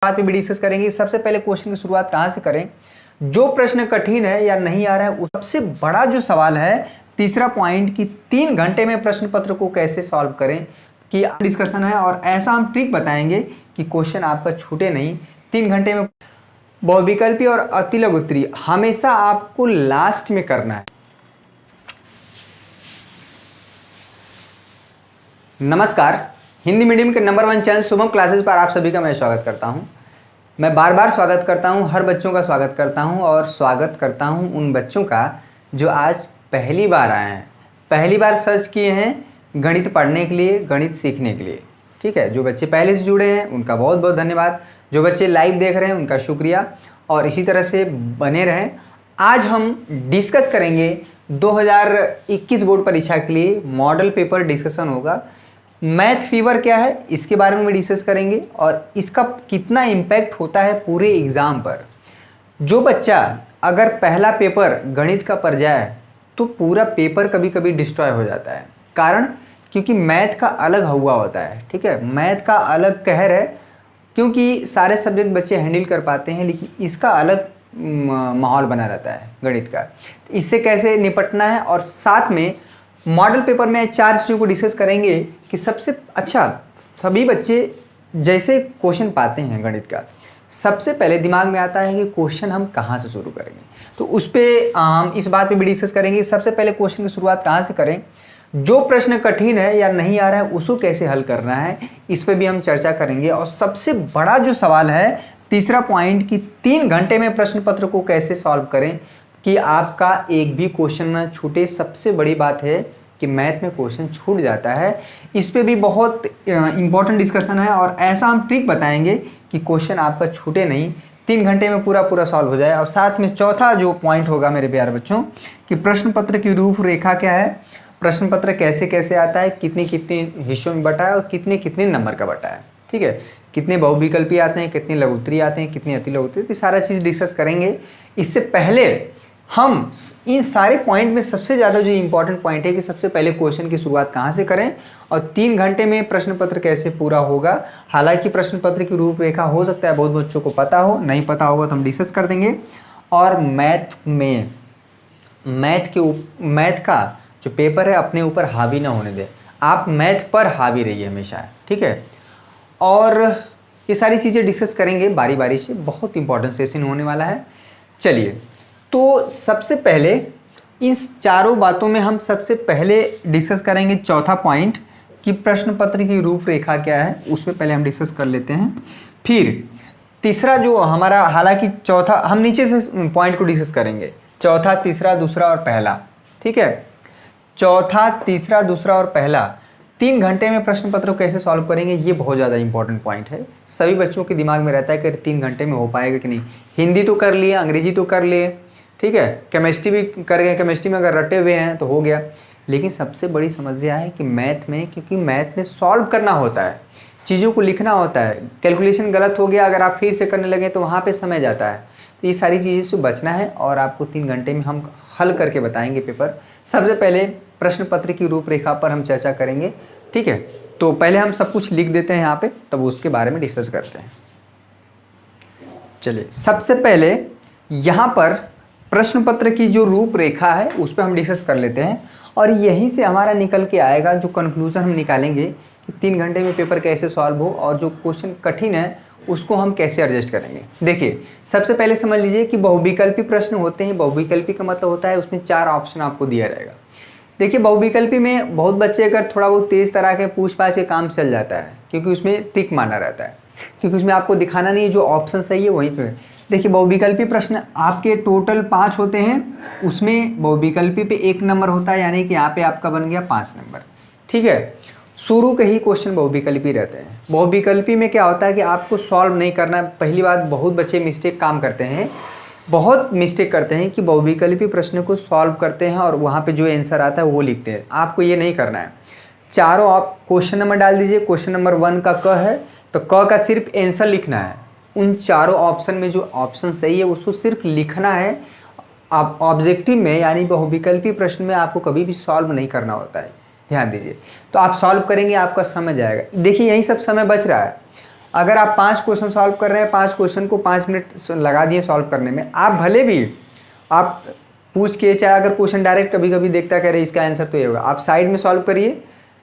बात पे भी डिस्कस करेंगे। सबसे पहले क्वेश्चन की शुरुआत कहाँ से करें, जो प्रश्न कठिन है या नहीं आ रहा है, सबसे बड़ा जो सवाल है तीसरा पॉइंट कि 3 घंटे में प्रश्न पत्र को कैसे सॉल्व करें कि डिस्कशन है। और ऐसा हम ट्रिक बताएंगे कि क्वेश्चन आपका छूटे नहीं। 3 घंटे में बहुविकल्पी और अतिलघु उत्तरी हमेशा आपको लास्ट में करना है। नमस्कार, हिंदी मीडियम के नंबर 1 चैनल शुभम क्लासेस पर आप सभी का मैं स्वागत करता हूं। मैं बार बार स्वागत करता हूं, हर बच्चों का स्वागत करता हूं और स्वागत करता हूं उन बच्चों का जो आज पहली बार आए हैं, पहली बार सर्च किए हैं गणित पढ़ने के लिए, गणित सीखने के लिए। ठीक है, जो बच्चे पहले से जुड़े हैं उनका बहुत बहुत धन्यवाद, जो बच्चे लाइव देख रहे हैं उनका शुक्रिया और इसी तरह से बने रहें। आज हम डिस्कस करेंगे 2021 बोर्ड परीक्षा के लिए मॉडल पेपर डिस्कशन होगा। मैथ फीवर क्या है इसके बारे में डिस्कस करेंगे और इसका कितना इम्पैक्ट होता है पूरे एग्ज़ाम पर। जो बच्चा अगर पहला पेपर गणित का पढ़ जाए तो पूरा पेपर कभी कभी डिस्ट्रॉय हो जाता है। कारण क्योंकि मैथ का अलग हुआ होता है। ठीक है, मैथ का अलग कहर है क्योंकि सारे सब्जेक्ट बच्चे हैंडल कर पाते हैं, लेकिन इसका अलग माहौल बना रहता है गणित का। इससे कैसे निपटना है और साथ में मॉडल पेपर में 4 चीज़ों को डिस्कस करेंगे कि सबसे अच्छा सभी बच्चे जैसे क्वेश्चन पाते हैं गणित का, सबसे पहले दिमाग में आता है कि क्वेश्चन हम कहाँ से शुरू करेंगे। तो उस पर हम इस बात पे भी डिस्कस करेंगे। सबसे पहले क्वेश्चन की शुरुआत कहाँ से करें, जो प्रश्न कठिन है या नहीं आ रहा है उसको कैसे हल करना है, इस पर भी हम चर्चा करेंगे। और सबसे बड़ा जो सवाल है तीसरा पॉइंट कि 3 घंटे में प्रश्न पत्र को कैसे सॉल्व करें कि आपका एक भी क्वेश्चन ना छूटे। सबसे बड़ी बात है कि मैथ में क्वेश्चन छूट जाता है, इस पे भी बहुत इंपॉर्टेंट डिस्कशन है और ऐसा हम ट्रिक बताएंगे कि क्वेश्चन आपका छूटे नहीं, 3 घंटे में पूरा सॉल्व हो जाए। और साथ में चौथा जो पॉइंट होगा मेरे प्यारे बच्चों कि प्रश्न पत्र की रूपरेखा क्या है, प्रश्न पत्र कैसे कैसे आता है, कितने कितने हिस्सों में बटा है और कितने कितने नंबर का बटा है। ठीक है, कितने बहुविकल्पी आते हैं, कितने लघु उत्तरी आते हैं, कितने अतिलघु उत्तरी, तो सारा चीज़ डिस्कस करेंगे। इससे पहले हम इन सारे पॉइंट में सबसे ज़्यादा जो इम्पोर्टेंट पॉइंट है कि सबसे पहले क्वेश्चन की शुरुआत कहाँ से करें और 3 घंटे में प्रश्न पत्र कैसे पूरा होगा। हालांकि प्रश्न पत्र की रूपरेखा हो सकता है बहुत बच्चों को पता हो, नहीं पता होगा तो हम डिस्कस कर देंगे। और मैथ का जो पेपर है अपने ऊपर हावी ना होने दें, आप मैथ पर हावी रहिए हमेशा। ठीक है, और ये सारी चीज़ें डिस्कस करेंगे बारी बारी से, बहुत इंपॉर्टेंट सेशन होने वाला है। चलिए, तो सबसे पहले इस चारों बातों में हम सबसे पहले डिस्कस करेंगे चौथा पॉइंट कि प्रश्न पत्र की रूपरेखा क्या है, उसमें पहले हम डिस्कस कर लेते हैं। फिर तीसरा जो हमारा, हालांकि चौथा हम नीचे से पॉइंट को डिस्कस करेंगे, चौथा, तीसरा, दूसरा और पहला। ठीक है, चौथा, तीसरा, दूसरा और पहला 3 घंटे में प्रश्न पत्र को कैसे सॉल्व करेंगे, ये बहुत ज़्यादा इंपॉर्टेंट पॉइंट है। सभी बच्चों के दिमाग में रहता है कि 3 घंटे में हो पाएगा कि नहीं। हिंदी तो कर लिए, अंग्रेजी तो कर लिए, ठीक है, केमिस्ट्री भी कर गए, केमिस्ट्री में अगर रटे हुए हैं तो हो गया। लेकिन सबसे बड़ी समस्या है कि मैथ में, क्योंकि मैथ में सॉल्व करना होता है, चीज़ों को लिखना होता है, कैलकुलेशन गलत हो गया अगर आप फिर से करने लगे तो वहाँ पे समय जाता है। तो ये सारी चीज़ें से बचना है और आपको 3 घंटे में हम हल करके बताएंगे पेपर। सबसे पहले प्रश्न पत्र की रूपरेखा पर हम चर्चा करेंगे। ठीक है, तो पहले हम सब कुछ लिख देते हैं यहाँ पे, तब उसके बारे में डिस्कस करते हैं। चलिए, सबसे पहले यहाँ पर प्रश्न पत्र की जो रूपरेखा है उस पर हम डिस्कस कर लेते हैं और यहीं से हमारा निकल के आएगा जो कंक्लूजन हम निकालेंगे कि 3 घंटे में पेपर कैसे सॉल्व हो और जो क्वेश्चन कठिन है उसको हम कैसे एडजस्ट करेंगे। देखिए, सबसे पहले समझ लीजिए कि बहुविकल्पी प्रश्न होते हैं। बहुविकल्पी का मतलब होता है उसमें 4 ऑप्शन आपको दिया रहेगा। देखिए, बहुविकल्पी में बहुत बच्चे अगर थोड़ा बहुत तेज़ तरह के पूछ पाछ के काम चल जाता है, क्योंकि उसमें टिक मारना रहता है, क्योंकि उसमें आपको दिखाना नहीं है जो ऑप्शन सही है वहीं पे। देखिए, बहुविकल्पी प्रश्न आपके टोटल 5 होते हैं, उसमें बहुविकल्पी पे 1 नंबर होता है, यानी कि यहाँ पे आपका बन गया 5 नंबर। ठीक है, शुरू के ही क्वेश्चन बहुविकल्पी रहते हैं। बहुविकल्पी में क्या होता है कि आपको सॉल्व नहीं करना है। पहली बात, बहुत बच्चे मिस्टेक काम करते हैं, बहुत मिस्टेक करते हैं कि बहुविकल्पी प्रश्न को सॉल्व करते हैं और वहाँ पे जो आंसर आता है वो लिखते हैं। आपको ये नहीं करना है। चारों आप क्वेश्चन नंबर डाल दीजिए। क्वेश्चन नंबर 1 का क है तो क का सिर्फ आंसर लिखना है। उन चारों ऑप्शन में जो ऑप्शन सही है उसको सिर्फ लिखना है। आप ऑब्जेक्टिव में यानी बहुविकल्पी प्रश्न में आपको कभी भी सॉल्व नहीं करना होता है, ध्यान दीजिए। तो आप सॉल्व करेंगे, आपका समय जाएगा। देखिए, यही सब समय बच रहा है। अगर आप 5 क्वेश्चन सॉल्व कर रहे हैं, 5 क्वेश्चन को 5 मिनट लगा दिए सॉल्व करने में, आप भले भी आप पूछ के, चाहे अगर क्वेश्चन डायरेक्ट कभी कभी देखता कह रहे इसका आंसर तो ये होगा, आप साइड में सॉल्व करिए,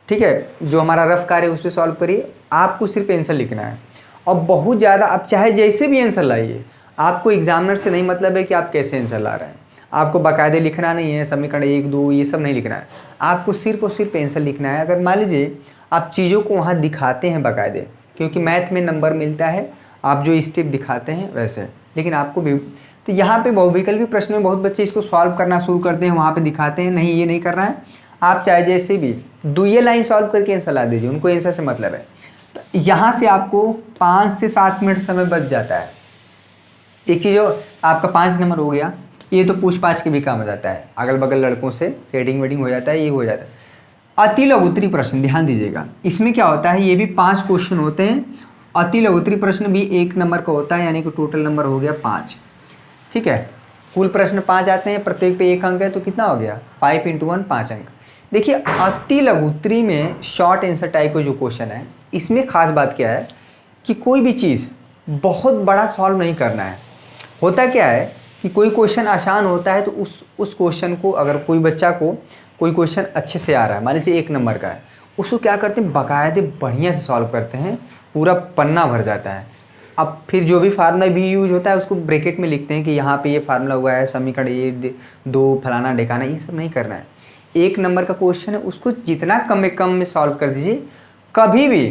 ठीक है, जो हमारा रफ कार्य है उस पर सॉल्व करिए, आपको सिर्फ आंसर लिखना है। और बहुत ज़्यादा आप चाहे जैसे भी आंसर लाइए, आपको एग्जामिनर से नहीं मतलब है कि आप कैसे आंसर ला रहे हैं, आपको बाकायदे लिखना नहीं है, समीकरण 1 2 ये सब नहीं लिखना है, आपको सिर्फ और सिर्फ आंसर लिखना है। अगर मान लीजिए आप चीज़ों को वहाँ दिखाते हैं बाकायदे, क्योंकि मैथ में नंबर मिलता है आप जो स्टेप दिखाते हैं वैसे, लेकिन आपको भी तो यहाँ पे बहुविकल्पी प्रश्न में बहुत बच्चे इसको सॉल्व करना शुरू करते हैं, वहाँ पे दिखाते हैं, नहीं ये नहीं करना है। आप चाहे जैसे भी दुइये लाइन सॉल्व करके आंसर ला दीजिए, उनको आंसर से मतलब है। तो यहाँ से आपको 5 से 7 मिनट समय बच जाता है। एक चीज़ हो, आपका 5 नंबर हो गया, ये तो पूछ पाछ के भी काम हो जाता है, अगल बगल लड़कों से सेटिंग वेटिंग हो जाता है, ये हो जाता है। अति लघुत्तरी प्रश्न ध्यान दीजिएगा, इसमें क्या होता है, ये भी 5 क्वेश्चन होते हैं। अति लघुत्तरी प्रश्न भी 1 नंबर का होता है, यानी कि टोटल नंबर हो गया 5, ठीक है। कुल प्रश्न 5 आते हैं, प्रत्येक पे 1 अंक है, तो कितना हो गया 5 × 1 5 अंक। देखिए अति लघुत्तरी में शॉर्ट आंसर टाइप का जो क्वेश्चन है, इसमें खास बात क्या है कि कोई भी चीज़ बहुत बड़ा सॉल्व नहीं करना है। होता क्या है कि कोई क्वेश्चन आसान होता है, तो उस क्वेश्चन को अगर कोई बच्चा को कोई क्वेश्चन अच्छे से आ रहा है, मान लीजिए 1 नंबर का है, उसको क्या करते हैं बाकायदे बढ़िया से सॉल्व करते हैं, पूरा पन्ना भर जाता है। अब फिर जो भी फार्मूला भी यूज होता है उसको ब्रैकेट में लिखते हैं कि यहाँ पे ये फार्मूला हुआ है, समीकरण 1 2 फलाना ढेकाना, ये सब नहीं करना है। 1 नंबर का क्वेश्चन है, उसको जितना कम में सॉल्व कर दीजिए। कभी भी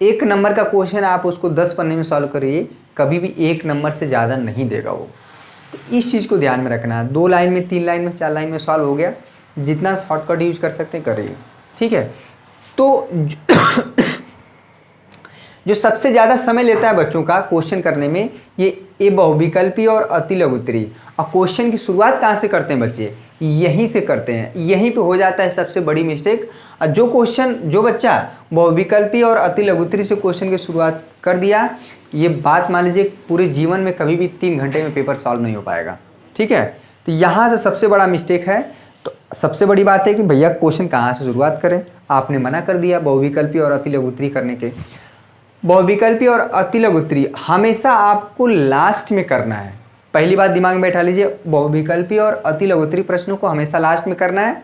1 नंबर का क्वेश्चन आप उसको 10 पन्ने में सॉल्व करिए, कभी भी 1 नंबर से ज़्यादा नहीं देगा वो। तो इस चीज़ को ध्यान में रखना है। 2 लाइन में 3 लाइन में 4 लाइन में सॉल्व हो गया, जितना शॉर्टकट यूज कर सकते हैं करिए, ठीक है। तो जो सबसे ज़्यादा समय लेता है बच्चों का क्वेश्चन करने में, ये बहुविकल्पी और अति लघुत्तरी। और क्वेश्चन की शुरुआत कहाँ से करते हैं बच्चे, यहीं से करते हैं, यहीं पे हो जाता है सबसे बड़ी मिस्टेक। और जो बच्चा बहुविकल्पी और अति लघुत्तरी से क्वेश्चन की शुरुआत कर दिया, ये बात मान लीजिए पूरे जीवन में कभी भी 3 घंटे में पेपर सॉल्व नहीं हो पाएगा, ठीक है। तो यहाँ से सबसे बड़ा मिस्टेक है। तो सबसे बड़ी बात है कि भैया क्वेश्चन कहाँ से शुरुआत करें, आपने मना कर दिया बहुविकल्पी और अति लघुत्तरी करने के। बहुविकल्पी और अति लघुत्तरी हमेशा आपको लास्ट में करना है। पहली बात दिमाग में बैठा लीजिए, बहुविकल्पी और अति लघुत्तरी प्रश्नों को हमेशा लास्ट में करना है।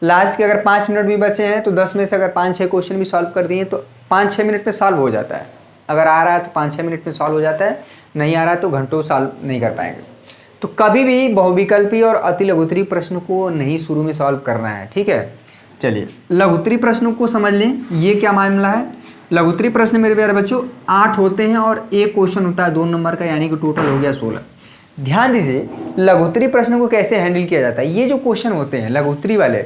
लास्ट के अगर 5 मिनट भी बचे हैं तो 10 में से अगर 5-6 क्वेश्चन भी सॉल्व कर दिए तो 5-6 मिनट में सॉल्व हो जाता है। अगर आ रहा है तो 5-6 मिनट में सॉल्व हो जाता है, नहीं आ रहा है तो घंटों सॉल्व नहीं कर पाएंगे। तो कभी भी बहुविकल्पी और अति लघुत्तरी प्रश्न को नहीं शुरू में सॉल्व करना है, ठीक है। चलिए लघुत्तरी प्रश्नों को समझ लें, ये क्या मामला है। लघुत्तरी प्रश्न मेरे प्यारे बच्चों 8 होते हैं और एक क्वेश्चन होता है 2 नंबर का, यानी कि टोटल हो गया 16। ध्यान दीजिए लघुत्तरी प्रश्न को कैसे हैंडल किया जाता है। ये जो क्वेश्चन होते हैं लघुत्तरी वाले,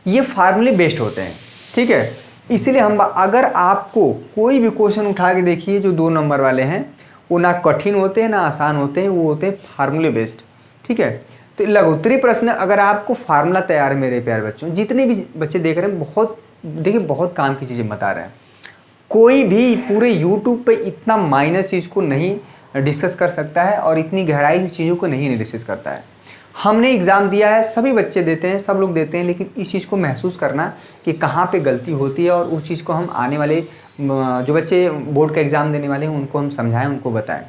ये फार्मूले बेस्ड होते हैं, ठीक है। इसीलिए हम अगर आपको कोई भी क्वेश्चन उठा के देखिए जो 2 नंबर वाले हैं, वो ना कठिन होते हैं ना आसान होते हैं, वो होते हैं फार्मूले बेस्ड, ठीक है। तो लघुत्तरी प्रश्न अगर आपको फार्मूला तैयार है मेरे प्यारे बच्चों, जितने भी बच्चे देख रहे हैं, बहुत काम की चीज़ें बता रहे हैं। कोई भी पूरे यूट्यूब पे इतना माइनर चीज़ को नहीं डिस्कस कर सकता है और इतनी गहराई की चीज़ों को नहीं डिस्कस करता है। हमने एग्ज़ाम दिया है, सभी बच्चे देते हैं, सब लोग देते हैं, लेकिन इस चीज़ को महसूस करना कि कहाँ पे गलती होती है और उस चीज़ को हम आने वाले जो बच्चे बोर्ड का एग्ज़ाम देने वाले हैं उनको हम समझाएं, उनको बताएं।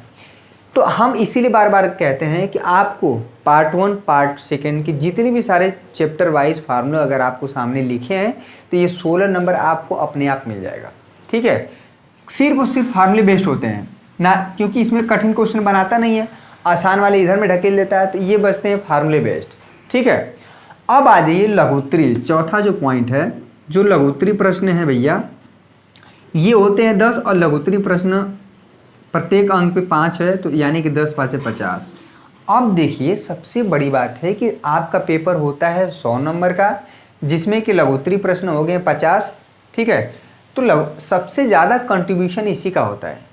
तो हम इसीलिए बार बार कहते हैं कि आपको पार्ट 1 पार्ट 2 के जितने भी सारे चैप्टर वाइज फार्मूला अगर आपको सामने लिखे हैं तो ये 16 नंबर आपको अपने आप मिल जाएगा, ठीक है। सिर्फ और सिर्फ फार्मूले बेस्ड होते हैं ना, क्योंकि इसमें कठिन क्वेश्चन बनाता नहीं है, आसान वाले इधर में ढकेल देता है, तो ये बचते हैं फार्मूले बेस्ड, ठीक है। अब आ जाइए लघुत्तरी, चौथा जो पॉइंट है, जो लघुत्तरी प्रश्न है भैया, ये होते हैं 10 और लघुत्तरी प्रश्न प्रत्येक अंक पे 5 है, तो यानी कि 10 × 5 = 50। अब देखिए सबसे बड़ी बात है कि आपका पेपर होता है 100 नंबर का, जिसमें कि लघुत्तरी प्रश्न हो गए 50, ठीक है। तो सबसे ज़्यादा कंट्रीब्यूशन इसी का होता है।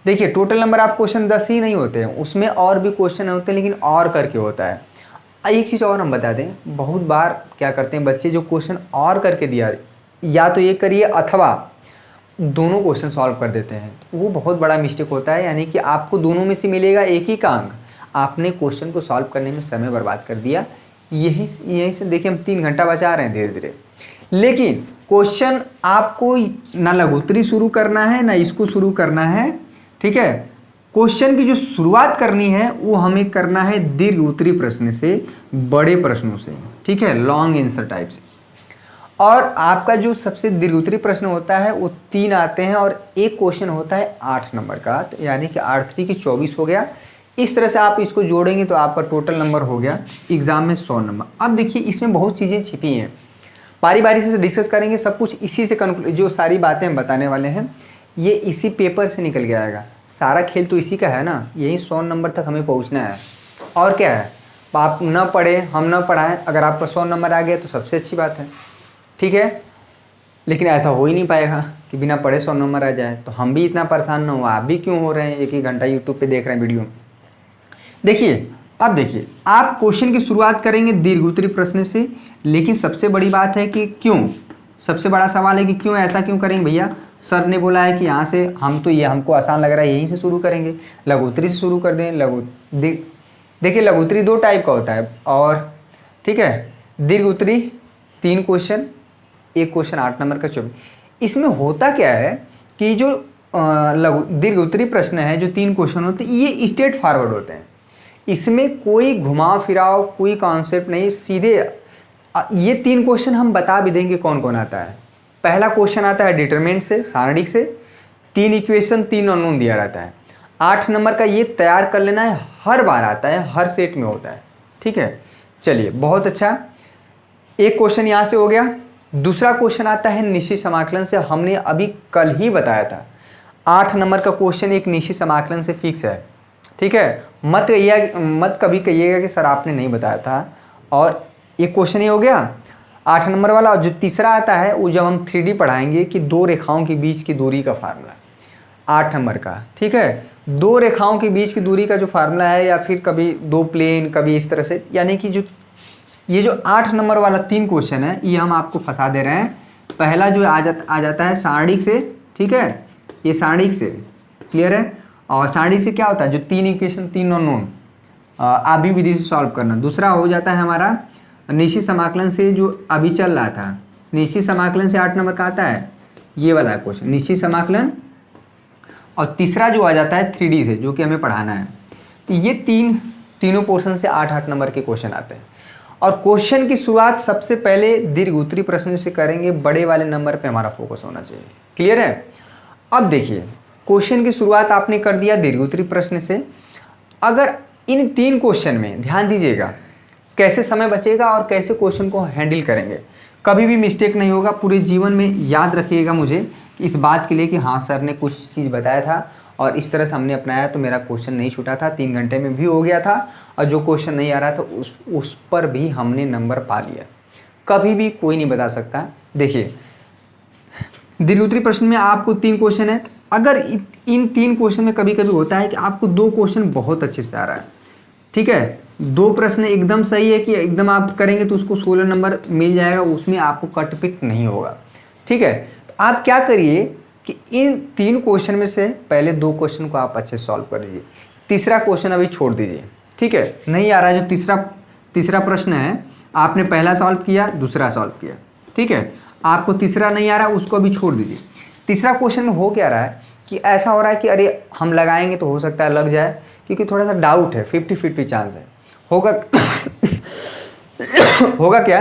देखिए टोटल नंबर आप क्वेश्चन 10 ही नहीं होते हैं, उसमें और भी क्वेश्चन होते हैं, लेकिन और करके होता है। एक चीज़ और हम बता दें, बहुत बार क्या करते हैं बच्चे, जो क्वेश्चन और करके दिया, या तो ये करिए अथवा दोनों क्वेश्चन सॉल्व कर देते हैं, वो बहुत बड़ा मिस्टेक होता है। यानी कि आपको दोनों में से मिलेगा एक ही का अंक, आपने क्वेश्चन को सॉल्व करने में समय बर्बाद कर दिया। यहीं से देखिए हम 3 घंटा बचा रहे हैं धीरे धीरे। लेकिन क्वेश्चन आपको ना लघुत्तरी शुरू करना है ना इसको शुरू करना है, ठीक है। क्वेश्चन की जो शुरुआत करनी है वो हमें करना है दीर्घ उत्तरी प्रश्न से, बड़े प्रश्नों से, ठीक है, लॉन्ग आंसर टाइप से। और आपका जो सबसे दीर्घ उत्तरी प्रश्न होता है वो 3 आते हैं और एक क्वेश्चन होता है 8 नंबर का, तो यानी कि 8 3 की 24 हो गया। इस तरह से आप इसको जोड़ेंगे तो आपका टोटल नंबर हो गया एग्जाम में 100 नंबर। अब देखिए इसमें बहुत चीज़ें छिपी हैं, बारी बारी से डिस्कस करेंगे, सब कुछ इसी से जो सारी बातें हम बताने वाले हैं ये इसी पेपर से निकल के आएगा। सारा खेल तो इसी का है ना, यही 100 नंबर तक हमें पहुंचना है। और क्या है, आप न पढ़े हम न पढ़ाएं, अगर आपका 100 नंबर आ गया तो सबसे अच्छी बात है, ठीक है। लेकिन ऐसा हो ही नहीं पाएगा कि बिना पढ़े 100 नंबर आ जाए, तो हम भी इतना परेशान ना हो, आप भी क्यों हो रहे हैं, एक घंटा यूट्यूब पे देख रहे हैं वीडियो। देखिए अब देखिए, आप क्वेश्चन की शुरुआत करेंगे दीर्घ उत्तरी प्रश्न से, लेकिन सबसे बड़ी बात है कि क्यों, सबसे बड़ा सवाल है कि क्यों, ऐसा क्यों करेंगे भैया। सर ने बोला है कि यहाँ से हम तो ये हमको आसान लग रहा है यहीं से शुरू करेंगे, लघुत्तरी से शुरू कर दें। देखिए लघुत्तरी 2 टाइप का होता है, और ठीक है, दीर्घ उत्तरी 3 क्वेश्चन, एक क्वेश्चन 8 नंबर का 24। इसमें होता क्या है कि जो दीर्घ उत्तरी प्रश्न है, जो 3 क्वेश्चन होते हैं ये स्ट्रेट फॉरवर्ड होते हैं, इसमें कोई घुमाव फिराव, कोई कॉन्सेप्ट नहीं, सीधे ये 3 क्वेश्चन हम बता भी देंगे कौन कौन आता है। पहला क्वेश्चन आता है डिटरमिनेंट से, सारणिक से, 3 इक्वेशन 3 अननोन दिया रहता है। 8 नंबर का ये तैयार कर लेना है, हर बार आता है, हर सेट में होता है, ठीक है। चलिए बहुत अच्छा, एक क्वेश्चन यहाँ से हो गया। दूसरा क्वेश्चन आता है निश्चित समाकलन से, हमने अभी कल ही बताया था 8 नंबर का क्वेश्चन एक निश्चित समाकलन से फिक्स है, ठीक है। मत कभी कहिएगा कि सर आपने नहीं बताया था। और एक क्वेश्चन ये हो गया 8 नंबर वाला। और जो तीसरा आता है वो जब हम 3D पढ़ाएंगे कि 2 रेखाओं के बीच की दूरी का फार्मूला, 8 नंबर का, ठीक है। 2 रेखाओं के बीच की दूरी का जो फार्मूला है, या फिर कभी 2 प्लेन, कभी इस तरह से, यानी कि ये जो 8 नंबर वाला 3 क्वेश्चन है ये हम आपको फंसा दे रहे हैं। पहला जो आ जाता है सारणिक से, ठीक है, ये सारणिक से, क्लियर है। और सारणिक से क्या होता है, जो 3 इक्वेशन 3 अननोन, आधी विधि से सॉल्व करना। दूसरा हो जाता है हमारा निश्चित समाकलन से, जो अभी चल रहा था, निश्चित समाकलन से 8 नंबर का आता है ये वाला क्वेश्चन, निश्चित समाकलन। और तीसरा जो आ जाता है 3D से, जो कि हमें पढ़ाना है। तो ये तीनों पोर्शन से 8-8 नंबर के क्वेश्चन आते हैं। और क्वेश्चन की शुरुआत सबसे पहले दीर्घ उत्तरी प्रश्न से करेंगे, बड़े वाले नंबर पे हमारा फोकस होना चाहिए, क्लियर है। अब देखिए क्वेश्चन की शुरुआत आपने कर दिया दीर्घ उत्तरी प्रश्न से। अगर इन 3 क्वेश्चन में ध्यान दीजिएगा कैसे समय बचेगा और कैसे क्वेश्चन को हैंडल करेंगे, कभी भी मिस्टेक नहीं होगा। पूरे जीवन में याद रखिएगा मुझे इस बात के लिए कि हाँ सर ने कुछ चीज़ बताया था और इस तरह से हमने अपनाया तो मेरा क्वेश्चन नहीं छूटा था, 3 घंटे में भी हो गया था। और जो क्वेश्चन नहीं आ रहा था उस पर भी हमने नंबर पा लिया। कभी भी कोई नहीं बता सकता। देखिए दीर्घ उत्तरी प्रश्न में आपको 3 क्वेश्चन है। अगर इन 3 क्वेश्चन में कभी कभी होता है कि आपको 2 क्वेश्चन बहुत अच्छे से आ रहा है, ठीक है, 2 प्रश्न एकदम सही है कि एकदम आप करेंगे तो उसको 16 नंबर मिल जाएगा, उसमें आपको कट पिट नहीं होगा, ठीक है। तो आप क्या करिए कि इन 3 क्वेश्चन में से पहले 2 क्वेश्चन को आप अच्छे से सॉल्व कर लीजिए, तीसरा क्वेश्चन अभी छोड़ दीजिए, ठीक है। नहीं आ रहा है जो तीसरा प्रश्न है, आपने पहला सॉल्व किया, दूसरा सॉल्व किया, ठीक है, आपको तीसरा नहीं आ रहा उसको अभी छोड़ दीजिए। तीसरा क्वेश्चन में हो क्या रहा है कि ऐसा हो रहा है कि अरे हम लगाएंगे तो हो सकता है लग जाए, क्योंकि थोड़ा सा डाउट है, 50-50 चांस है। होगा होगा क्या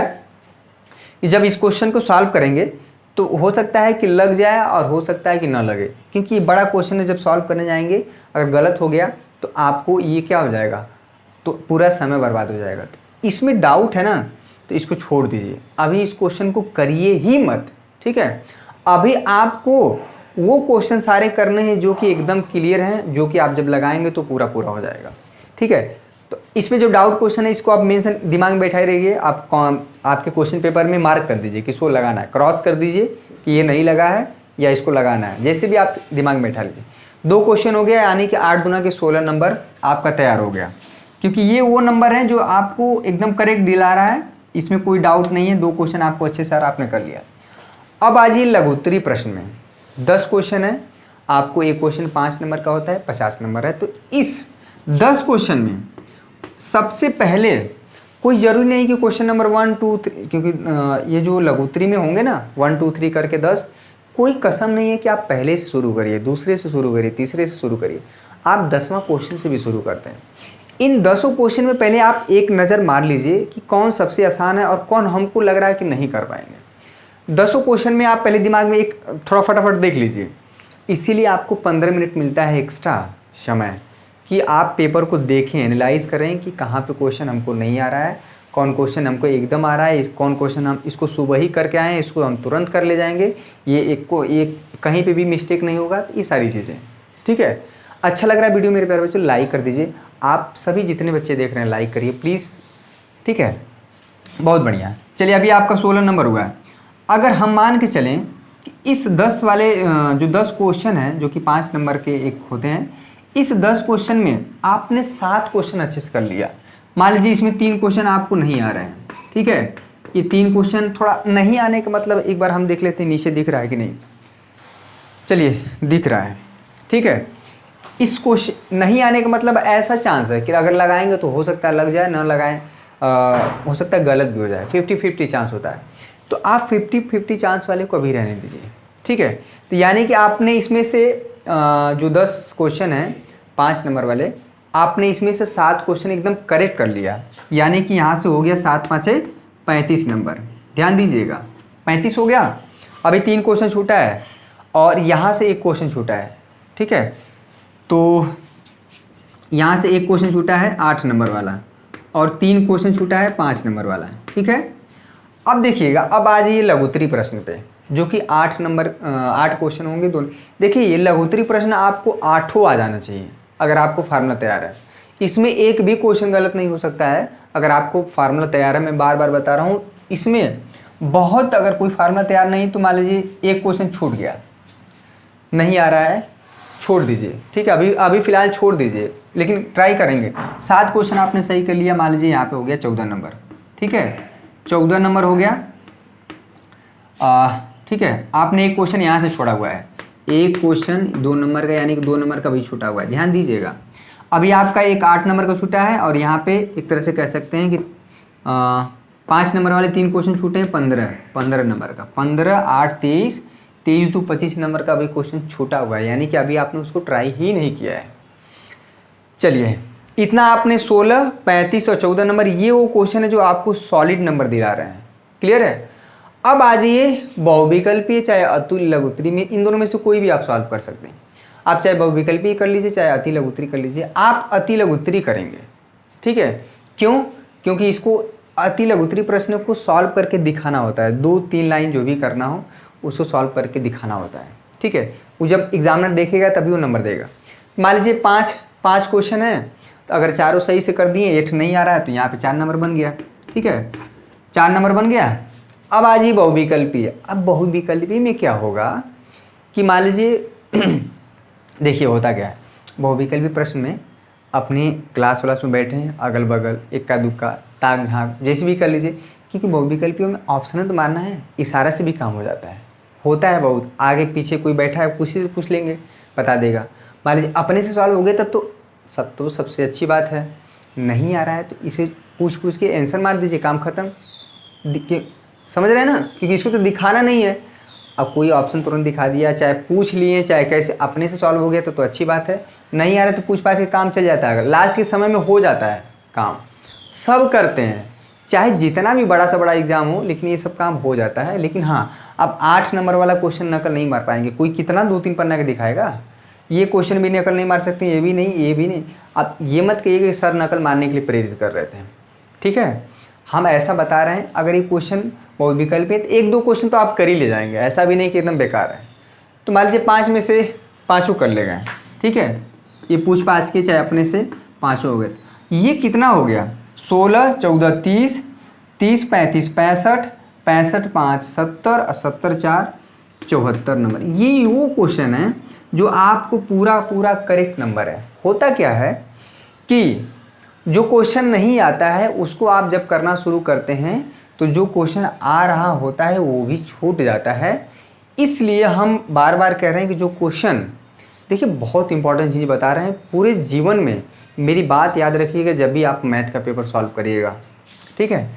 कि जब इस क्वेश्चन को सॉल्व करेंगे तो हो सकता है कि लग जाए और हो सकता है कि ना लगे, क्योंकि ये बड़ा क्वेश्चन है। जब सॉल्व करने जाएंगे अगर गलत हो गया तो आपको ये क्या हो जाएगा, तो पूरा समय बर्बाद हो जाएगा। तो इसमें डाउट है ना, तो इसको छोड़ दीजिए, अभी इस क्वेश्चन को करिए ही मत, ठीक है। अभी आपको वो क्वेश्चन सारे करने हैं जो कि एकदम क्लियर हैं, जो कि आप जब लगाएंगे तो पूरा हो जाएगा, ठीक है। तो इसमें जो डाउट क्वेश्चन है इसको आप मेंशन दिमाग में बैठाए रहिए। आप आपके क्वेश्चन पेपर में मार्क कर दीजिए कि इसको लगाना है, क्रॉस कर दीजिए कि ये नहीं लगा है या इसको लगाना है, जैसे भी आप दिमाग में बैठा लीजिए। 2 क्वेश्चन हो गया, यानी कि 8 गुना के 16 नंबर आपका तैयार हो गया, क्योंकि ये वो नंबर है जो आपको एकदम करेक्ट दिला रहा है, इसमें कोई डाउट नहीं है। 2 क्वेश्चन आपको अच्छे से आपने कर लिया। अब आ जाइए लघुत्तरी प्रश्न में 10 क्वेश्चन है, आपको एक क्वेश्चन 5 नंबर का होता है, 50 नंबर है। तो इस 10 क्वेश्चन में सबसे पहले कोई जरूरी नहीं कि क्वेश्चन नंबर 1 2 3, क्योंकि ये जो लघुत्तरी में होंगे ना 1 2 3 करके 10, कोई कसम नहीं है कि आप पहले से शुरू करिए, दूसरे से शुरू करिए, तीसरे से शुरू करिए, आप 10वां क्वेश्चन से भी शुरू करते हैं। इन 10 क्वेश्चन में पहले आप एक नज़र मार लीजिए कि कौन सबसे आसान है और कौन हमको लग रहा है कि नहीं कर पाएंगे। 10 क्वेश्चन में आप पहले दिमाग में एक थोड़ा फटाफट देख लीजिए। इसीलिए आपको 15 मिनट मिलता है एक्स्ट्रा समय कि आप पेपर को देखें, एनालाइज करें कि कहाँ पे क्वेश्चन हमको नहीं आ रहा है, कौन क्वेश्चन हमको एकदम आ रहा है, कौन क्वेश्चन हम इसको सुबह ही करके आए हैं, इसको हम तुरंत कर ले जाएंगे, ये एक कहीं पे भी मिस्टेक नहीं होगा। तो ये सारी चीज़ें, ठीक है। अच्छा लग रहा है वीडियो मेरे प्यारे बच्चों, लाइक कर दीजिए। आप सभी जितने बच्चे देख रहे हैं लाइक करिए प्लीज़, ठीक है। बहुत बढ़िया। चलिए अभी आपका 16 नंबर हुआ है। अगर हम मान के चलें कि इस 10 वाले जो 10 क्वेश्चन हैं जो कि 5 नंबर के एक होते हैं, इस 10 क्वेश्चन में आपने 7 क्वेश्चन अच्छे से कर लिया। मान लीजिए इसमें 3 क्वेश्चन आपको नहीं आ रहे हैं, ठीक है। ये 3 क्वेश्चन थोड़ा नहीं आने का मतलब एक बार हम देख लेते हैं नीचे दिख रहा है कि नहीं। चलिए दिख रहा है, ठीक है। इस क्वेश्चन नहीं आने का मतलब ऐसा चांस है कि अगर लगाएंगे तो हो सकता है लग जाए, ना लगाएं हो सकता है गलत भी हो जाए, 50-50 चांस होता है। तो आप 50-50 चांस वाले को अभी रहने दीजिए, ठीक है। तो यानी कि आपने इसमें से जो 10 क्वेश्चन हैं 5 नंबर वाले, आपने इसमें से 7 क्वेश्चन एकदम करेक्ट कर लिया, यानी कि यहाँ से हो गया 7 5 35 नंबर। ध्यान दीजिएगा 35 हो गया। अभी 3 क्वेश्चन छूटा है और यहाँ से 1 क्वेश्चन छूटा है, ठीक है। तो यहाँ से 1 क्वेश्चन छूटा है 8 नंबर वाला और 3 क्वेश्चन छूटा है 5 नंबर वाला, ठीक है। अब देखिएगा, अब आ जाइए लघुत्तरी प्रश्न पे जो कि 8 क्वेश्चन होंगे दोनों। देखिए ये लघुत्तरी प्रश्न आपको 8 आ जाना चाहिए अगर आपको फार्मूला तैयार है। इसमें एक भी क्वेश्चन गलत नहीं हो सकता है अगर आपको फार्मूला तैयार है। मैं बार बार बता रहा हूँ, इसमें बहुत अगर कोई फार्मूला तैयार नहीं तो मान लीजिए 1 क्वेश्चन छूट गया, नहीं आ रहा है, छोड़ दीजिए, ठीक है। अभी फ़िलहाल छोड़ दीजिए, लेकिन ट्राई करेंगे। 7 क्वेश्चन आपने सही कर लिया, मान लीजिए यहाँ पे हो गया 14 नंबर, ठीक है। 14 नंबर हो गया, ठीक है। आपने 1 क्वेश्चन यहाँ से छोड़ा हुआ है, 1 क्वेश्चन 2 नंबर का, यानी कि 2 नंबर का भी छूटा हुआ है। ध्यान दीजिएगा, अभी आपका एक 8 नंबर का छूटा है और यहाँ पे एक तरह से कह सकते हैं कि 5 नंबर वाले 3 क्वेश्चन छूटे हैं 15 नंबर का, 15 8 23 23 2 25 नंबर का अभी क्वेश्चन छूटा हुआ है, यानी कि अभी आपने उसको ट्राई ही नहीं किया है। चलिए इतना आपने 16 35 और 14 नंबर, ये वो क्वेश्चन है जो आपको सॉलिड नंबर दिला रहे हैं। क्लियर है। अब आ जाइए बहुविकल्पीय चाहे अतुल लघुत्तरी में, इन दोनों में से कोई भी आप सॉल्व कर सकते हैं। आप चाहे बहुविकल्पीय कर लीजिए चाहे अति लघुत्तरी कर लीजिए। आप अति लघुत्तरी करेंगे, ठीक है। क्यों? क्योंकि इसको अति लघुत्तरी प्रश्न को सॉल्व करके दिखाना होता है, 2-3 लाइन जो भी करना हो उसको सॉल्व करके दिखाना होता है, ठीक है। वो जब एग्जामिनर देखेगा तभी वो नंबर देगा। मान लीजिए 5 क्वेश्चन है, तो अगर चारों सही से कर दिए, 8 नहीं आ रहा है तो यहाँ पे 4 नंबर बन गया, ठीक है। 4 नंबर बन गया। अब आ जाइए बहुविकल्पीय। अब बहुविकल्पीय में क्या होगा कि मान लीजिए देखिए होता क्या है, बहुविकल्पीय प्रश्न में अपने क्लास में बैठे हैं, अगल बगल इक्का दुक्का ताक झाँक जैसे भी कर लीजिए, क्योंकि बहुविकल्पियों में ऑप्शन तो मारना है, इशारा से भी काम हो जाता है। होता है बहुत, आगे पीछे कोई बैठा है किसी से पूछ लेंगे बता देगा। मान लीजिए अपने से सवाल हो गए तब तो सबसे अच्छी बात है। नहीं आ रहा है तो इसे पूछ के आंसर मार दीजिए, काम खत्म। समझ रहे हैं ना, क्योंकि इसको तो दिखाना नहीं है। अब कोई ऑप्शन तुरंत दिखा दिया, चाहे पूछ लिए चाहे कैसे, अपने से सॉल्व हो गया तो अच्छी बात है। नहीं आ रहा तो पूछ पाछ के काम चल जाता है, लास्ट के समय में हो जाता है काम। सब करते हैं, चाहे जितना भी बड़ा से बड़ा एग्जाम हो, लेकिन ये सब काम हो जाता है। लेकिन हाँ, अब 8 नंबर वाला क्वेश्चन नकल नहीं मार पाएंगे। कोई कितना 2-3 पन्ना के दिखाएगा, ये क्वेश्चन भी नकल नहीं मार सकते, ये भी नहीं। अब ये मत कहिए कि सर नकल मारने के लिए प्रेरित कर रहे थे, ठीक है। हम ऐसा बता रहे हैं, अगर ये क्वेश्चन बहुत विकल्प है तो 1-2 क्वेश्चन तो आप कर ही ले जाएंगे, ऐसा भी नहीं कि एकदम बेकार है। तो मान लीजिए 5 में से 5 कर ले गए, ठीक है। ये पूछ पाछ के चाहे अपने से 5 हो गए। ये कितना हो गया? 16 14 30 30 35 65 65 5 70 70 4 74 नंबर। ये वो क्वेश्चन है जो आपको पूरा करेक्ट नंबर है। होता क्या है कि जो क्वेश्चन नहीं आता है उसको आप जब करना शुरू करते हैं तो जो क्वेश्चन आ रहा होता है वो भी छूट जाता है। इसलिए हम बार बार कह रहे हैं कि जो क्वेश्चन, देखिए बहुत इंपॉर्टेंट चीज़ बता रहे हैं, पूरे जीवन में मेरी बात याद रखिएगा जब भी आप मैथ का पेपर सॉल्व करिएगा, ठीक है।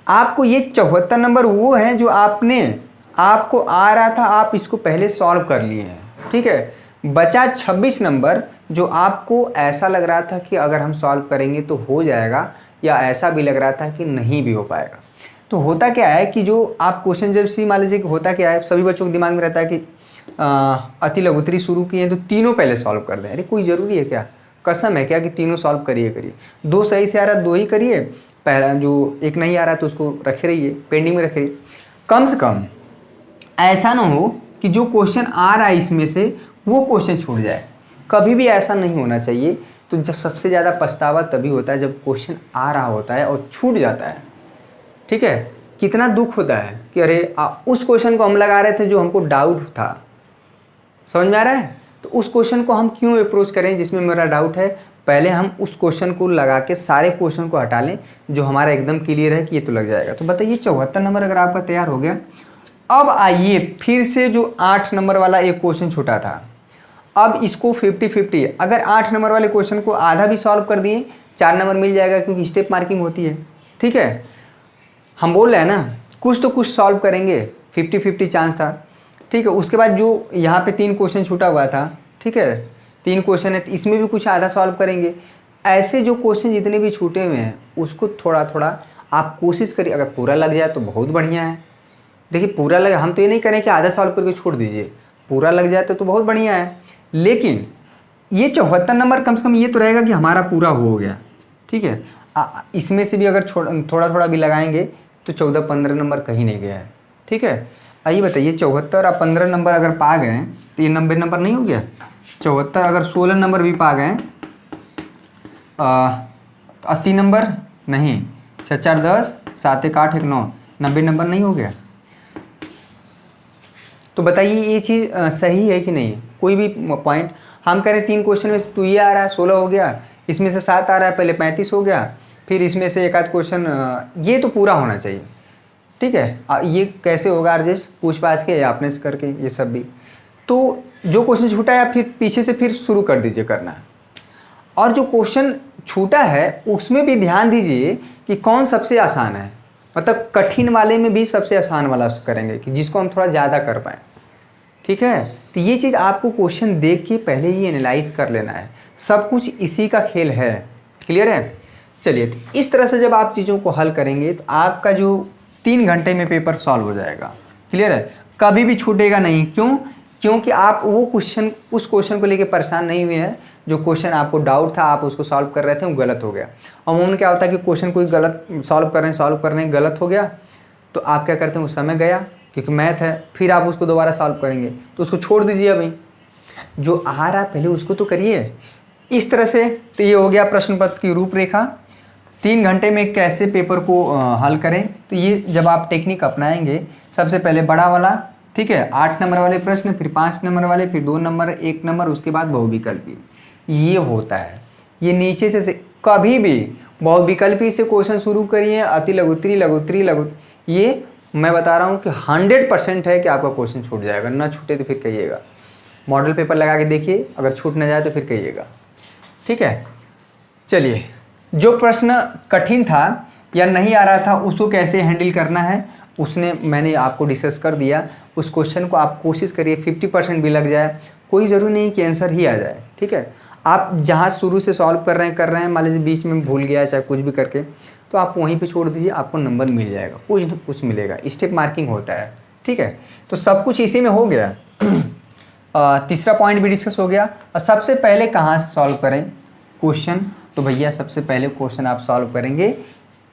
आपको ये 74 नंबर वो है जो आपने आपको आ रहा था, आप इसको पहले सॉल्व कर लिए हैं, ठीक है। बचा 26 नंबर जो आपको ऐसा लग रहा था कि अगर हम सॉल्व करेंगे तो हो जाएगा, या ऐसा भी लग रहा था कि नहीं भी हो पाएगा। तो होता क्या है कि जो आप क्वेश्चन जब सी मान लीजिए कि होता क्या है, सभी बच्चों के दिमाग में रहता है कि अति लघुत्तरी शुरू किए तो तीनों पहले सॉल्व कर दें। अरे कोई ज़रूरी है क्या, कसम है क्या कि तीनों सॉल्व करिए। 2 सही से आ रहा 2 ही करिए, पहला जो एक नहीं आ रहा तो उसको रखे रहिए, पेंडिंग में रखिए। कम से कम ऐसा ना हो कि जो क्वेश्चन आ रहा है इसमें से वो क्वेश्चन छूट जाए, कभी भी ऐसा नहीं होना चाहिए। तो जब सबसे ज़्यादा पछतावा तभी होता है जब क्वेश्चन आ रहा होता है और छूट जाता है, ठीक है। कितना दुख होता है कि अरे उस क्वेश्चन को हम लगा रहे थे जो हमको डाउट था, समझ में आ रहा है। तो उस क्वेश्चन को हम क्यों अप्रोच करें जिसमें मेरा डाउट है, पहले हम उस क्वेश्चन को लगा के सारे क्वेश्चन को हटा लें जो हमारा एकदम क्लियर है कि ये तो लग जाएगा। तो बताइए 74 नंबर अगर आपका तैयार हो गया। अब आइए फिर से जो 8 नंबर वाला एक क्वेश्चन छूटा था, अब इसको 50-50, अगर 8 नंबर वाले क्वेश्चन को आधा भी सॉल्व कर दिए 4 नंबर मिल जाएगा, क्योंकि स्टेप मार्किंग होती है, ठीक है। हम बोल रहे हैं ना कुछ तो कुछ सॉल्व करेंगे, 50-50 चांस था, ठीक है। उसके बाद जो यहाँ पे 3 क्वेश्चन छूटा हुआ था, ठीक है, 3 क्वेश्चन है, तो इसमें भी कुछ आधा सॉल्व करेंगे। ऐसे जो क्वेश्चन जितने भी छूटे हुए हैं उसको थोड़ा थोड़ा आप कोशिश करिए, अगर पूरा लग जाए तो बहुत बढ़िया है। देखिए पूरा लगे, हम तो ये नहीं करें कि आधा सॉल्व करके छोड़ दीजिए, पूरा लग जाए तो बहुत बढ़िया है। लेकिन ये 74 नंबर कम से कम ये तो रहेगा कि हमारा पूरा हो गया, ठीक है। इसमें से भी अगर थोड़ा थोड़ा भी लगाएंगे तो 14-15 नंबर कहीं नहीं गया है, ठीक है। आइए बताइए 74 और 15 नंबर अगर पा गए तो ये 90 नंबर नहीं हो गया। 74 अगर 16 नंबर भी पा गए तो 80 नंबर नहीं, 6 4 10, 7 1 8 1 9, 90 नंबर नहीं हो गया। तो बताइए ये चीज़ सही है कि नहीं। कोई भी पॉइंट हम कह रहे 3 क्वेश्चन में तो ये आ रहा है 16 हो गया, इसमें से 7 आ रहा है, पहले 35 हो गया, फिर इसमें से एक आध क्वेश्चन, ये तो पूरा होना चाहिए, ठीक है। ये कैसे होगा एडजस्ट, पूछ पाछ के या आपने करके, ये सब भी। तो जो क्वेश्चन छूटा है फिर पीछे से फिर शुरू कर दीजिए करना, और जो क्वेश्चन छूटा है उसमें भी ध्यान दीजिए कि कौन सबसे आसान है, मतलब कठिन वाले में भी सबसे आसान वाला करेंगे कि जिसको हम थोड़ा ज़्यादा कर पाएँ, ठीक है। तो ये चीज़ आपको क्वेश्चन देख के पहले ही एनालाइज कर लेना है, सब कुछ इसी का खेल है, क्लियर है। चलिए तो इस तरह से जब आप चीज़ों को हल करेंगे तो आपका जो 3 घंटे में पेपर सॉल्व हो जाएगा, क्लियर है, कभी भी छूटेगा नहीं। क्यों? क्योंकि आप वो क्वेश्चन उस क्वेश्चन को लेके परेशान नहीं हुए हैं, जो क्वेश्चन आपको डाउट था आप उसको सॉल्व कर रहे थे वो गलत हो गया। अमूमन क्या होता है कि क्वेश्चन कोई गलत सॉल्व कर रहे हैं गलत हो गया, तो आप क्या करते हैं, उस समय गया क्योंकि मैथ है, फिर आप उसको दोबारा सॉल्व करेंगे तो उसको छोड़ दीजिए, अभी जो आ रहा पहले उसको तो करिए। इस तरह से तो ये हो गया प्रश्न पत्र की रूपरेखा, 3 घंटे में कैसे पेपर को हल करें। तो ये जब आप टेक्निक अपनाएंगे, सबसे पहले बड़ा वाला, ठीक है, 8 नंबर वाले प्रश्न, फिर 5 नंबर वाले, फिर 2 नंबर, 1 नंबर, उसके बाद बहुविकल्पी, ये होता है। ये नीचे से कभी भी बहुविकल्पी से क्वेश्चन शुरू करिए, अति लघुत्तरी, ये मैं बता रहा हूँ कि 100% है कि आपका क्वेश्चन छूट जाएगा, ना छूटे तो फिर कहिएगा। मॉडल पेपर लगा के देखिए, अगर छूट ना जाए तो फिर कहिएगा, ठीक है। चलिए जो प्रश्न कठिन था या नहीं आ रहा था उसको कैसे हैंडल करना है उसने मैंने आपको डिस्कस कर दिया। उस क्वेश्चन को आप कोशिश करिए 50% भी लग जाए, कोई ज़रूरी नहीं कि आंसर ही आ जाए, ठीक है। आप जहाँ शुरू से सॉल्व कर रहे हैं, मान लीजिए बीच में भूल गया चाहे कुछ भी करके, तो आप वहीं पे छोड़ दीजिए, आपको नंबर मिल जाएगा, कुछ ना कुछ मिलेगा, स्टेप मार्किंग होता है, ठीक है। तो सब कुछ इसी में हो गया। तीसरा पॉइंट भी डिस्कस हो गया। और सबसे पहले कहाँ से सॉल्व करें क्वेश्चन, तो भैया सबसे पहले क्वेश्चन आप सॉल्व करेंगे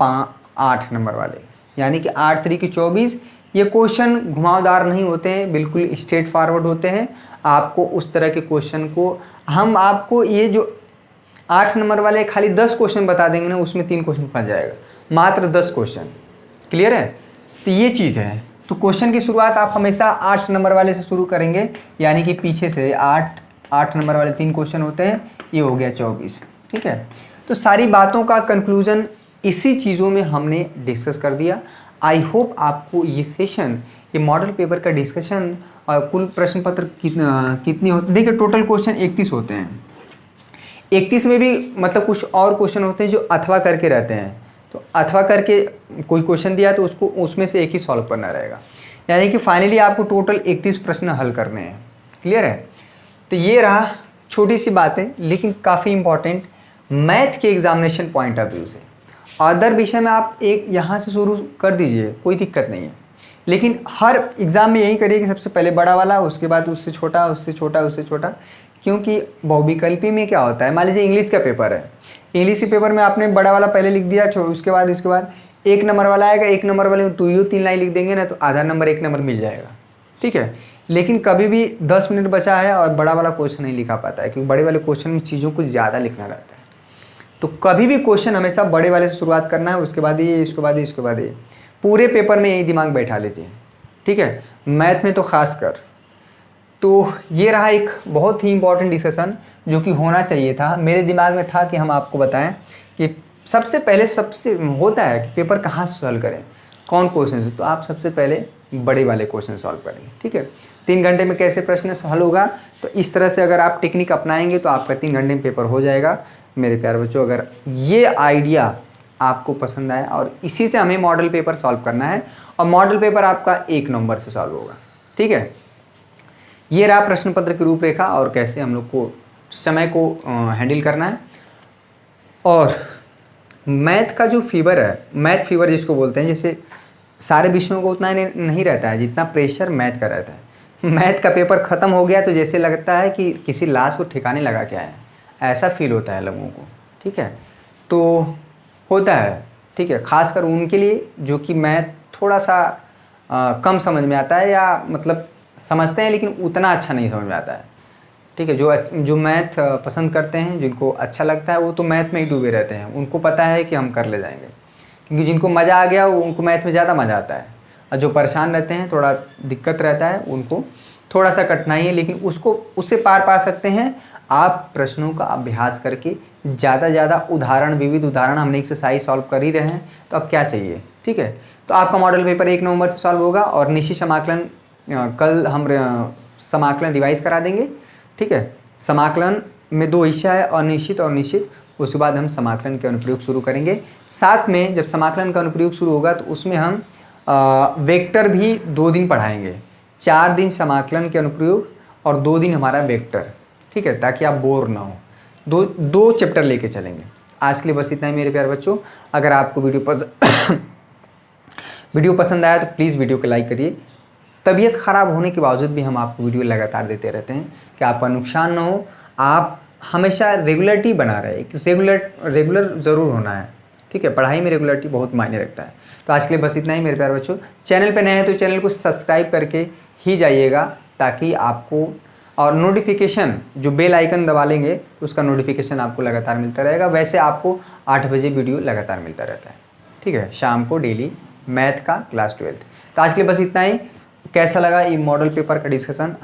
8 नंबर वाले, यानी कि 8 3 24। ये क्वेश्चन घुमावदार नहीं होते हैं, बिल्कुल स्ट्रेट फॉरवर्ड होते हैं। आपको उस तरह के क्वेश्चन को हम आपको ये जो 8 नंबर वाले खाली 10 क्वेश्चन बता देंगे ना, उसमें 3 क्वेश्चन फंस जाएगा, मात्र 10 क्वेश्चन, क्लियर है। तो ये चीज़ है। तो क्वेश्चन की शुरुआत आप हमेशा 8 नंबर वाले से शुरू करेंगे, यानी कि पीछे से 8 नंबर वाले 3 क्वेश्चन होते हैं, ये हो गया 24, ठीक है। तो सारी बातों का कंक्लूजन इसी चीज़ों में हमने डिस्कस कर दिया। आई होप आपको ये सेशन, ये मॉडल पेपर का डिस्कशन और कुल प्रश्न पत्र कितने होते, देखिए टोटल क्वेश्चन 31 होते हैं। 31 में भी मतलब कुछ और क्वेश्चन होते हैं जो अथवा करके रहते हैं, तो अथवा करके कोई क्वेश्चन दिया तो उसको उसमें से एक ही सॉल्व करना रहेगा, यानी कि फाइनली आपको टोटल 31 प्रश्न हल करने हैं। क्लियर है? तो ये रहा छोटी सी बातें, लेकिन काफ़ी इंपॉर्टेंट मैथ के एग्जामिनेशन पॉइंट ऑफ व्यू से। अदर विषय में आप एक यहाँ से शुरू कर दीजिए, कोई दिक्कत नहीं है, लेकिन हर एग्ज़ाम में यही करिए कि सबसे पहले बड़ा वाला, उसके बाद उससे छोटा, उससे छोटा, उससे छोटा। क्योंकि बहुविकल्पी में क्या होता है, मान लीजिए इंग्लिश का पेपर है, इंग्लिश के पेपर में आपने बड़ा वाला पहले लिख दिया, उसके बाद इसके बाद 1 नंबर वाला आएगा, 1 नंबर वाले में 3 लाइन लिख देंगे ना, तो आधा नंबर 1 नंबर मिल जाएगा। ठीक है? लेकिन कभी भी 10 मिनट बचा है और बड़ा वाला क्वेश्चन नहीं लिखा पाता है, क्योंकि बड़े वाले क्वेश्चन में चीज़ों को ज़्यादा लिखना रहता है। तो कभी भी क्वेश्चन हमेशा बड़े वाले से शुरुआत करना है, उसके बाद ये, इसके बाद ये, इसके बाद ये, पूरे पेपर में यही दिमाग बैठा लीजिए। ठीक है? मैथ में तो खास कर। तो ये रहा एक बहुत ही इंपॉर्टेंट डिस्कशन जो कि होना चाहिए था, मेरे दिमाग में था कि हम आपको बताएं कि सबसे पहले सबसे होता है कि पेपर कहाँ से सॉल्व करें, कौन क्वेश्चन है, तो आप सबसे पहले बड़े वाले क्वेश्चन सॉल्व करेंगे। ठीक है? 3 घंटे में कैसे प्रश्न हल होगा, तो इस तरह से अगर आप टेक्निक अपनाएंगे तो आपका 3 घंटे में पेपर हो जाएगा। मेरे प्यारे बच्चों, अगर ये आइडिया आपको पसंद आया और इसी से हमें मॉडल पेपर सॉल्व करना है, और मॉडल पेपर आपका 1 नंबर से सॉल्व होगा। ठीक है? ये रहा प्रश्न पत्र की रूपरेखा और कैसे हम लोग को समय को हैंडल करना है। और मैथ का जो फीवर है, मैथ फीवर जिसको बोलते हैं, जैसे सारे विषयों को उतना नहीं रहता है जितना प्रेशर मैथ का रहता है। मैथ का पेपर ख़त्म हो गया तो जैसे लगता है कि किसी लाश को ठिकाने लगा क्या है, ऐसा फील होता है लोगों को। ठीक है? तो होता है। ठीक है? खासकर उनके लिए जो कि मैथ थोड़ा सा कम समझ में आता है, या मतलब समझते हैं लेकिन उतना अच्छा नहीं समझ में आता है। ठीक है? जो मैथ पसंद करते हैं, जिनको अच्छा लगता है, वो तो मैथ में ही डूबे रहते हैं, उनको पता है कि हम कर ले जाएंगे। क्योंकि जिनको मज़ा आ गया उनको मैथ में ज़्यादा मज़ा आता है, और जो परेशान रहते हैं, थोड़ा दिक्कत रहता है, उनको थोड़ा सा कठिनाई है, लेकिन उससे पार पा सकते हैं आप प्रश्नों का अभ्यास करके। ज़्यादा उदाहरण, विविध उदाहरण हमने एक्सरसाइज सॉल्व कर ही रहे हैं, तो अब क्या चाहिए। ठीक है? तो आपका मॉडल पेपर 1 नवंबर से सॉल्व होगा, और निश्चित समाकलन कल हम समाकलन रिवाइज करा देंगे। ठीक है? समाकलन में 2 हिस्सा है, अनिश्चित और निश्चित। उसके बाद हम समाकलन के अनुप्रयोग शुरू करेंगे। साथ में जब समाकलन का अनुप्रयोग शुरू होगा तो उसमें हम वेक्टर भी 2 दिन पढ़ाएंगे। 4 दिन समाकलन के अनुप्रयोग और 2 दिन हमारा वेक्टर। ठीक है? ताकि आप बोर ना हो। दो चैप्टर लेके चलेंगे। आज के लिए बस इतना ही मेरे प्यारे बच्चों। अगर आपको वीडियो पसंद आया तो प्लीज़ वीडियो को लाइक करिए। तबीयत ख़राब होने के बावजूद भी हम आपको वीडियो लगातार देते रहते हैं कि आपका नुकसान ना हो, आप हमेशा रेगुलरिटी बना रहे। रेगुलर ज़रूर होना है। ठीक है? पढ़ाई में रेगुलरिटी बहुत मायने रखता है। तो आज के लिए बस इतना ही मेरे प्यारे बच्चों। चैनल पे नए हैं तो चैनल को सब्सक्राइब करके ही जाइएगा, ताकि आपको, और नोटिफिकेशन जो बेल आइकन दबा लेंगे तो उसका नोटिफिकेशन आपको लगातार मिलता रहेगा। वैसे आपको 8 बजे वीडियो लगातार मिलता रहता है। ठीक है? शाम को डेली मैथ का क्लास 12। तो आज के लिए बस इतना ही। कैसा लगा ये मॉडल पेपर का डिस्कशन,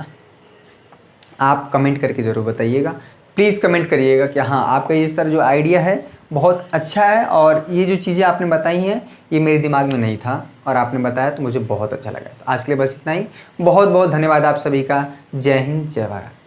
आप कमेंट करके ज़रूर बताइएगा। प्लीज़ कमेंट करिएगा कि हाँ, आपका ये सर जो आइडिया है बहुत अच्छा है, और ये जो चीज़ें आपने बताई हैं ये मेरे दिमाग में नहीं था और आपने बताया तो मुझे बहुत अच्छा लगा। तो आज के लिए बस इतना ही। बहुत बहुत धन्यवाद आप सभी का। जय हिंद, जय भारत।